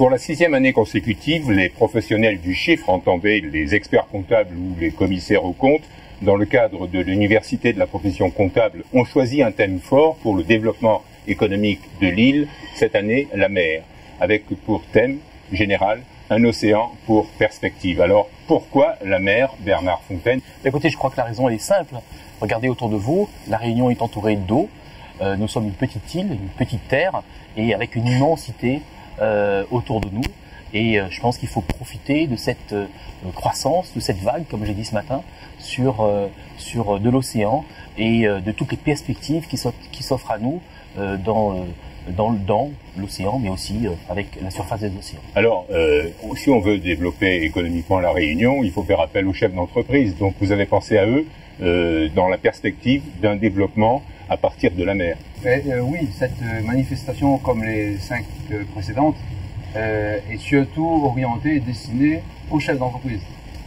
Pour la 6e année consécutive, les professionnels du chiffre, entendez les experts comptables ou les commissaires aux comptes, dans le cadre de l'Université de la profession comptable, ont choisi un thème fort pour le développement économique de l'île, cette année la mer, avec pour thème général un océan pour perspective. Alors pourquoi la mer, Bernard Fontaine? Écoutez, je crois que la raison elle est simple. Regardez autour de vous, la Réunion est entourée d'eau. Nous sommes une petite île, une petite terre, et avec une immensité autour de nous. Et je pense qu'il faut profiter de cette croissance, de cette vague, comme j'ai dit ce matin, sur de l'océan et de toutes les perspectives qui s'offrent à nous dans l'océan, mais aussi avec la surface des océans. Alors, si on veut développer économiquement la Réunion, il faut faire appel aux chefs d'entreprise. Donc vous avez pensé à eux dans la perspective d'un développement à partir de la mer. Oui, cette manifestation, comme les 5 précédentes, est surtout orientée et destinée aux chefs d'entreprise.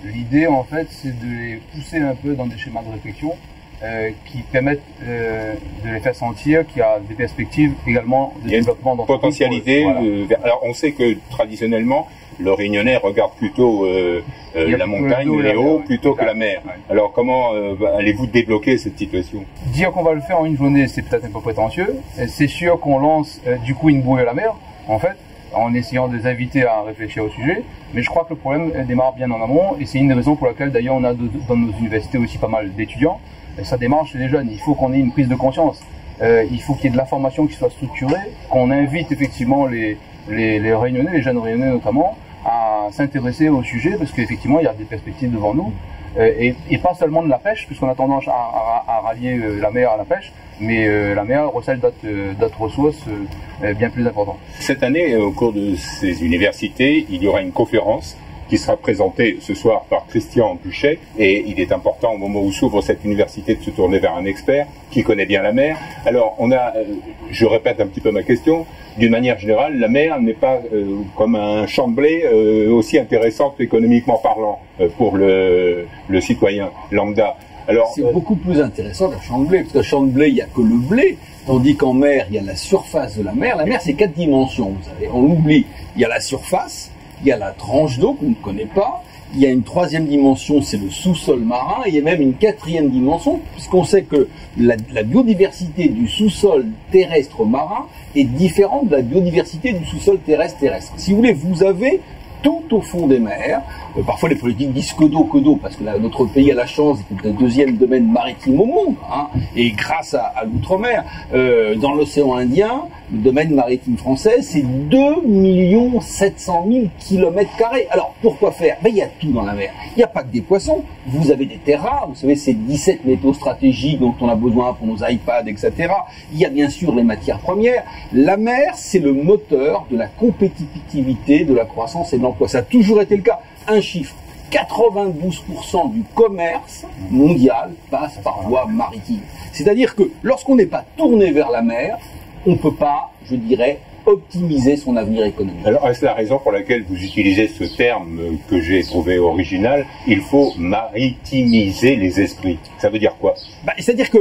L'idée, en fait, c'est de les pousser un peu dans des schémas de réflexion qui permettent de les faire sentir qu'il y a des perspectives également de développement d'entreprise. Potentialité. Voilà. Alors, on sait que traditionnellement, le Réunionnais regarde plutôt la montagne, les hauts, plutôt que la mer. Ouais. Alors, comment allez-vous débloquer cette situation? Dire qu'on va le faire en une journée, c'est peut-être un peu prétentieux. C'est sûr qu'on lance du coup une bouée à la mer, en fait, en essayant de les inviter à réfléchir au sujet. Mais je crois que le problème démarre bien en amont, et c'est une des raisons pour laquelle d'ailleurs on a dans nos universités aussi pas mal d'étudiants. Ça démarre chez les jeunes. Il faut qu'on ait une prise de conscience. Il faut qu'il y ait de la formation qui soit structurée, qu'on invite effectivement les Réunionnais, les jeunes Réunionnais notamment, à s'intéresser au sujet, parce qu'effectivement il y a des perspectives devant nous. Et pas seulement de la pêche, puisqu'on a tendance à rallier la mer à la pêche, mais la mer recèle d'autres ressources bien plus importantes. Cette année, au cours de ces universités, il y aura une conférence qui sera présentée ce soir par Christian Buchet, et il est important au moment où s'ouvre cette université de se tourner vers un expert qui connaît bien la mer. Alors on a, je répète un petit peu ma question, d'une manière générale, la mer n'est pas comme un champ de blé aussi intéressante économiquement parlant pour le citoyen lambda. Alors, c'est beaucoup plus intéressant qu'un champ de blé, parce qu'un champ de blé, il n'y a que le blé, tandis qu'en mer, il y a la surface de la mer. La mer, c'est 4 dimensions, vous savez, on l'oublie. Il y a la surface, il y a la tranche d'eau qu'on ne connaît pas, il y a une 3e dimension, c'est le sous-sol marin, et il y a même une 4e dimension, puisqu'on sait que la biodiversité du sous-sol terrestre marin est différente de la biodiversité du sous-sol terrestre. Si vous voulez, vous avez tout au fond des mers. Parfois les politiques disent que d'eau, parce que notre pays a la chance d'être le 2e domaine maritime au monde, hein, et grâce à l'outre-mer, dans l'océan Indien, le domaine maritime français, c'est 2 700 000 km². Alors pourquoi faire? Ben, il y a tout dans la mer. Il n'y a pas que des poissons, vous avez des terres rares, vous savez, ces 17 métaux stratégiques dont on a besoin pour nos iPads, etc. Il y a bien sûr les matières premières. La mer, c'est le moteur de la compétitivité, de la croissance et de l'emploi. Ça a toujours été le cas. Un chiffre, 92% du commerce mondial passe par voie maritime. C'est-à-dire que lorsqu'on n'est pas tourné vers la mer, on ne peut pas, je dirais, optimiser son avenir économique. Alors, est-ce la raison pour laquelle vous utilisez ce terme que j'ai trouvé original? Il faut maritimiser les esprits. Ça veut dire quoi? C'est-à-dire que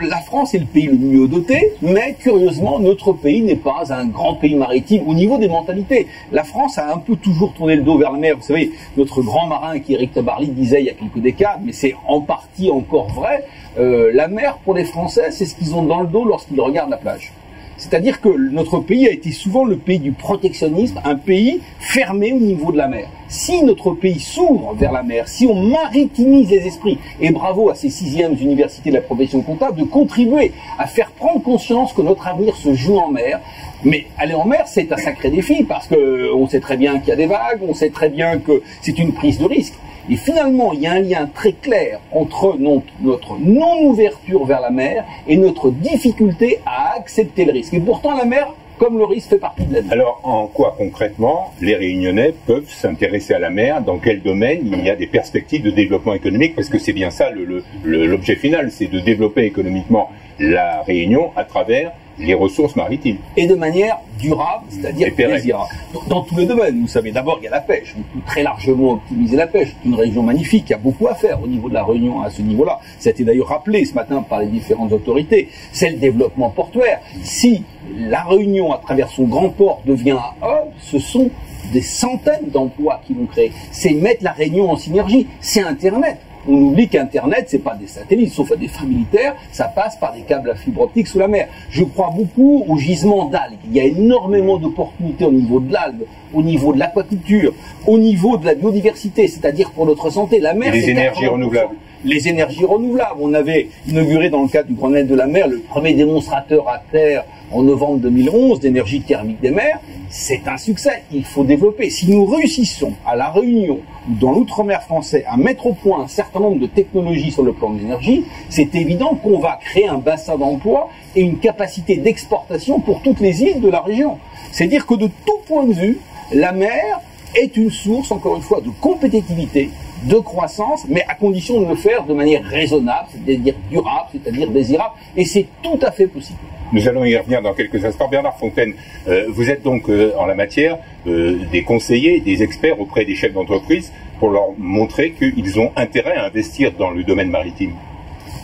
la France est le pays le mieux doté, mais curieusement, notre pays n'est pas un grand pays maritime au niveau des mentalités. La France a un peu toujours tourné le dos vers la mer. Vous savez, notre grand marin, Eric Tabarly, disait il y a quelques décades, mais c'est en partie encore vrai, la mer pour les Français, c'est ce qu'ils ont dans le dos lorsqu'ils regardent la plage. C'est-à-dire que notre pays a été souvent le pays du protectionnisme, un pays fermé au niveau de la mer. Si notre pays s'ouvre vers la mer, si on maritimise les esprits, et bravo à ces 6e universités de la profession comptable de contribuer à faire prendre conscience que notre avenir se joue en mer. Mais aller en mer, c'est un sacré défi, parce qu'on sait très bien qu'il y a des vagues, on sait très bien que c'est une prise de risque. Et finalement, il y a un lien très clair entre notre non-ouverture vers la mer et notre difficulté à accepter le risque. Et pourtant, la mer, comme le risque, fait partie de la vie. Alors, en quoi concrètement les Réunionnais peuvent s'intéresser à la mer? Dans quel domaine il y a des perspectives de développement économique? Parce que c'est bien ça l'objet final, c'est de développer économiquement la Réunion à travers les ressources maritimes. Et de manière durable, c'est-à-dire Et pérenne. désirable. Dans tous les domaines, vous savez, d'abord il y a la pêche. On peut très largement optimiser la pêche. C'est une région magnifique, il y a beaucoup à faire au niveau de la Réunion à ce niveau-là. Ça a été d'ailleurs rappelé ce matin par les différentes autorités. C'est le développement portuaire. Si la Réunion, à travers son grand port, devient un hub, ce sont des centaines d'emplois qui vont créer. C'est mettre la Réunion en synergie. C'est Internet. On oublie qu'Internet, c'est pas des satellites, sauf à des fins militaires, ça passe par des câbles à fibre optique sous la mer. Je crois beaucoup au gisement d'algues. Il y a énormément d'opportunités au niveau de l'algue, au niveau de l'aquaculture, au niveau de la biodiversité, c'est-à-dire pour notre santé. La mer, Et les c'est énergies 80%. renouvelables. Les énergies renouvelables. On avait inauguré dans le cadre du Grenelle de la mer le premier démonstrateur à terre en novembre 2011 d'énergie thermique des mers. C'est un succès. Il faut développer. Si nous réussissons à La Réunion ou dans l'outre-mer français à mettre au point un certain nombre de technologies sur le plan de l'énergie, c'est évident qu'on va créer un bassin d'emploi et une capacité d'exportation pour toutes les îles de la région. C'est-à-dire que de tout point de vue, la mer est une source, encore une fois, de compétitivité, de croissance, mais à condition de le faire de manière raisonnable, c'est-à-dire durable, c'est-à-dire désirable, et c'est tout à fait possible. Nous allons y revenir dans quelques instants. Bernard Fontaine, vous êtes donc en la matière des conseillers, des experts auprès des chefs d'entreprise pour leur montrer qu'ils ont intérêt à investir dans le domaine maritime.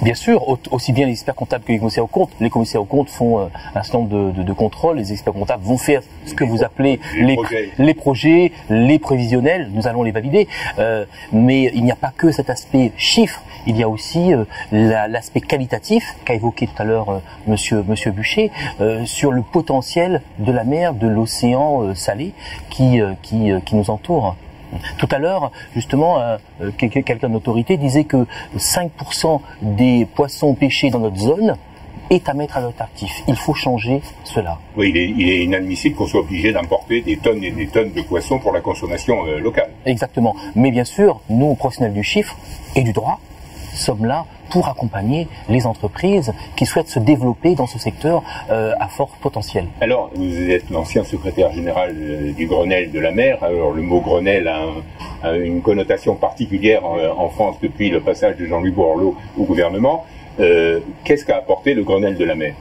Bien sûr, aussi bien les experts comptables que les commissaires aux comptes. Les commissaires aux comptes font un certain nombre de contrôles. Les experts comptables vont faire ce que vous appelez les projets, les prévisionnels. Nous allons les valider. Mais il n'y a pas que cet aspect chiffre. Il y a aussi l'aspect qualitatif qu'a évoqué tout à l'heure Monsieur Buchet sur le potentiel de la mer, de l'océan salé qui nous entoure. Tout à l'heure, justement, quelqu'un d'autorité disait que 5% des poissons pêchés dans notre zone est à mettre à notre actif. Il faut changer cela. Oui, il est inadmissible qu'on soit obligé d'importer des tonnes et des tonnes de poissons pour la consommation locale. Exactement. Mais bien sûr, nous, professionnels du chiffre et du droit, sommes là pour accompagner les entreprises qui souhaitent se développer dans ce secteur à fort potentiel. Alors, vous êtes l'ancien secrétaire général du Grenelle de la mer. Alors, le mot Grenelle a une connotation particulière en France depuis le passage de Jean-Louis Borloo au gouvernement. Qu'est-ce qu'a apporté le Grenelle de la mer ?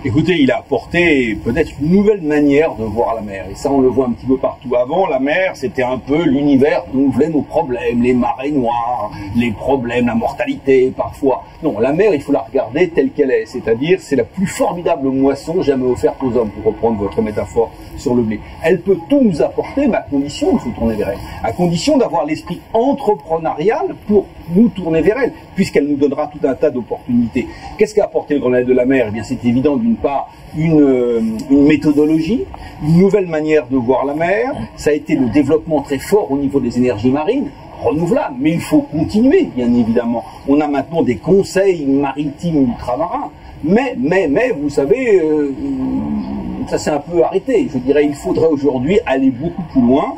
Écoutez, il a apporté peut-être une nouvelle manière de voir la mer. Et ça, on le voit un petit peu partout. Avant, la mer, c'était un peu l'univers d'où venaient nos problèmes, les marées noires, les problèmes, la mortalité, parfois. Non, la mer, il faut la regarder telle qu'elle est. C'est-à-dire, c'est la plus formidable moisson jamais offerte aux hommes, pour reprendre votre métaphore sur le blé. Elle peut tout nous apporter, mais à condition de se tourner vers elle. À condition d'avoir l'esprit entrepreneurial pour nous tourner vers elle, puisqu'elle nous donnera tout un tas d'opportunités. Qu'est-ce qu'a apporté le Grenelle de la mer ? Eh bien, c'est évident, d'une part, une méthodologie, une nouvelle manière de voir la mer. Ça a été le développement très fort au niveau des énergies marines, renouvelables, mais il faut continuer, bien évidemment. On a maintenant des conseils maritimes ultramarins, mais, vous savez, ça s'est un peu arrêté. Je dirais, il faudrait aujourd'hui aller beaucoup plus loin.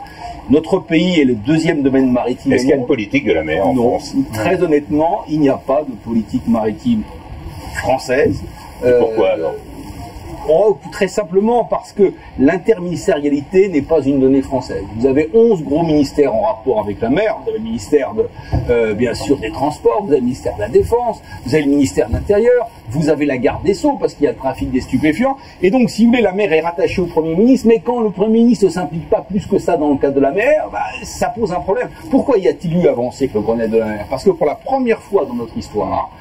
Notre pays est le deuxième domaine maritime. Est-ce qu'il y a une politique de la mer en France ? Très honnêtement, il n'y a pas de politique maritime française. Pourquoi alors ? Très simplement parce que l'interministérialité n'est pas une donnée française. Vous avez 11 gros ministères en rapport avec la mer. Vous avez le ministère bien sûr des Transports, vous avez le ministère de la Défense, vous avez le ministère de l'Intérieur, vous avez la garde des Sceaux parce qu'il y a le trafic des stupéfiants. Et donc, si vous voulez, la mer est rattachée au Premier ministre, mais quand le Premier ministre ne s'implique pas plus que ça dans le cadre de la mer, ça pose un problème. Pourquoi y a-t-il eu avancé que le Grenelle de la mer ? Parce que pour la première fois dans notre histoire,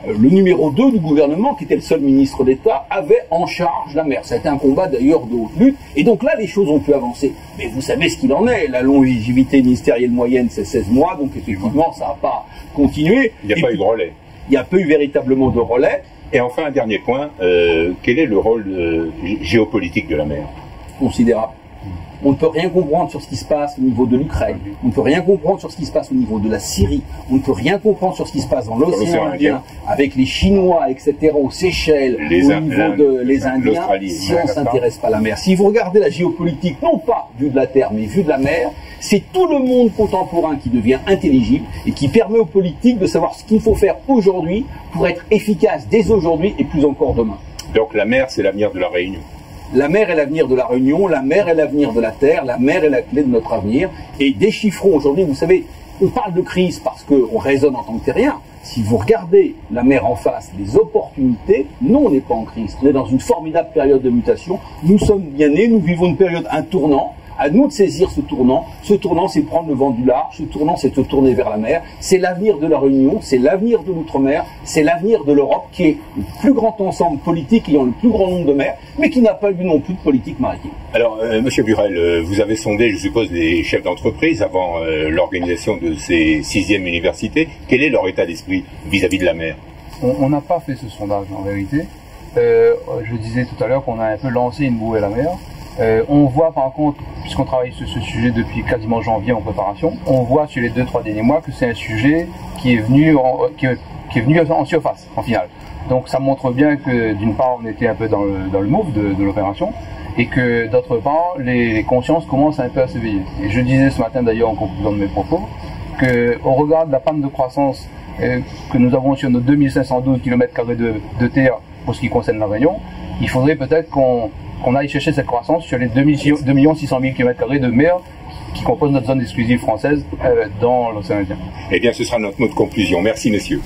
le numéro 2 du gouvernement, qui était le seul ministre d'État, avait en charge la mer. Ça a été un combat d'ailleurs de haute lutte. Et donc là, les choses ont pu avancer. Mais vous savez ce qu'il en est. La longévité ministérielle moyenne, c'est 16 mois. Donc effectivement, ça n'a pas continué. Il n'y a pas eu de relais. Il n'y a pas eu véritablement de relais. Et enfin, un dernier point. Quel est le rôle géopolitique de la mer ? Considérable. On ne peut rien comprendre sur ce qui se passe au niveau de l'Ukraine. On ne peut rien comprendre sur ce qui se passe au niveau de la Syrie. On ne peut rien comprendre sur ce qui se passe dans l'océan Indien, avec les Chinois, etc., aux Seychelles, au niveau des Indiens, si on ne s'intéresse pas à la mer. Si vous regardez la géopolitique, non pas vue de la terre, mais vue de la mer, c'est tout le monde contemporain qui devient intelligible et qui permet aux politiques de savoir ce qu'il faut faire aujourd'hui pour être efficace dès aujourd'hui et plus encore demain. Donc la mer, c'est l'avenir de la Réunion. La mer est l'avenir de la Réunion, la mer est l'avenir de la Terre, la mer est la clé de notre avenir. Et déchiffrons aujourd'hui, vous savez, on parle de crise parce qu'on raisonne en tant que terrien, si vous regardez la mer en face, les opportunités, nous, on n'est pas en crise. On est dans une formidable période de mutation. Nous sommes bien nés, nous vivons une période, un tournant. À nous de saisir ce tournant. Ce tournant, c'est prendre le vent du large. Ce tournant, c'est se tourner vers la mer. C'est l'avenir de la Réunion, c'est l'avenir de l'outre-mer, c'est l'avenir de l'Europe, qui est le plus grand ensemble politique ayant le plus grand nombre de mers, mais qui n'a pas eu non plus de politique maritime. Alors, Monsieur Burel, vous avez sondé, je suppose, les chefs d'entreprise avant l'organisation de ces 6e universités. Quel est leur état d'esprit vis-à-vis de la mer? On n'a pas fait ce sondage, en vérité. Je disais tout à l'heure qu'on a un peu lancé une bouée à la mer. On voit par contre, puisqu'on travaille sur ce sujet depuis quasiment janvier en préparation, on voit sur les 2-3 derniers mois que c'est un sujet qui est venu en surface, en finale. Donc ça montre bien que d'une part on était un peu dans le move de l'opération, et que d'autre part les consciences commencent un peu à s'éveiller. Et je disais ce matin d'ailleurs en conclusion de mes propos, qu'au regard de la panne de croissance que nous avons sur nos 2512 km² de terre pour ce qui concerne la Réunion, il faudrait peut-être qu'on aille chercher cette croissance sur les 2 600 000 km² de mer qui composent notre zone exclusive française dans l'océan Indien. Eh bien, ce sera notre mot de conclusion. Merci, messieurs.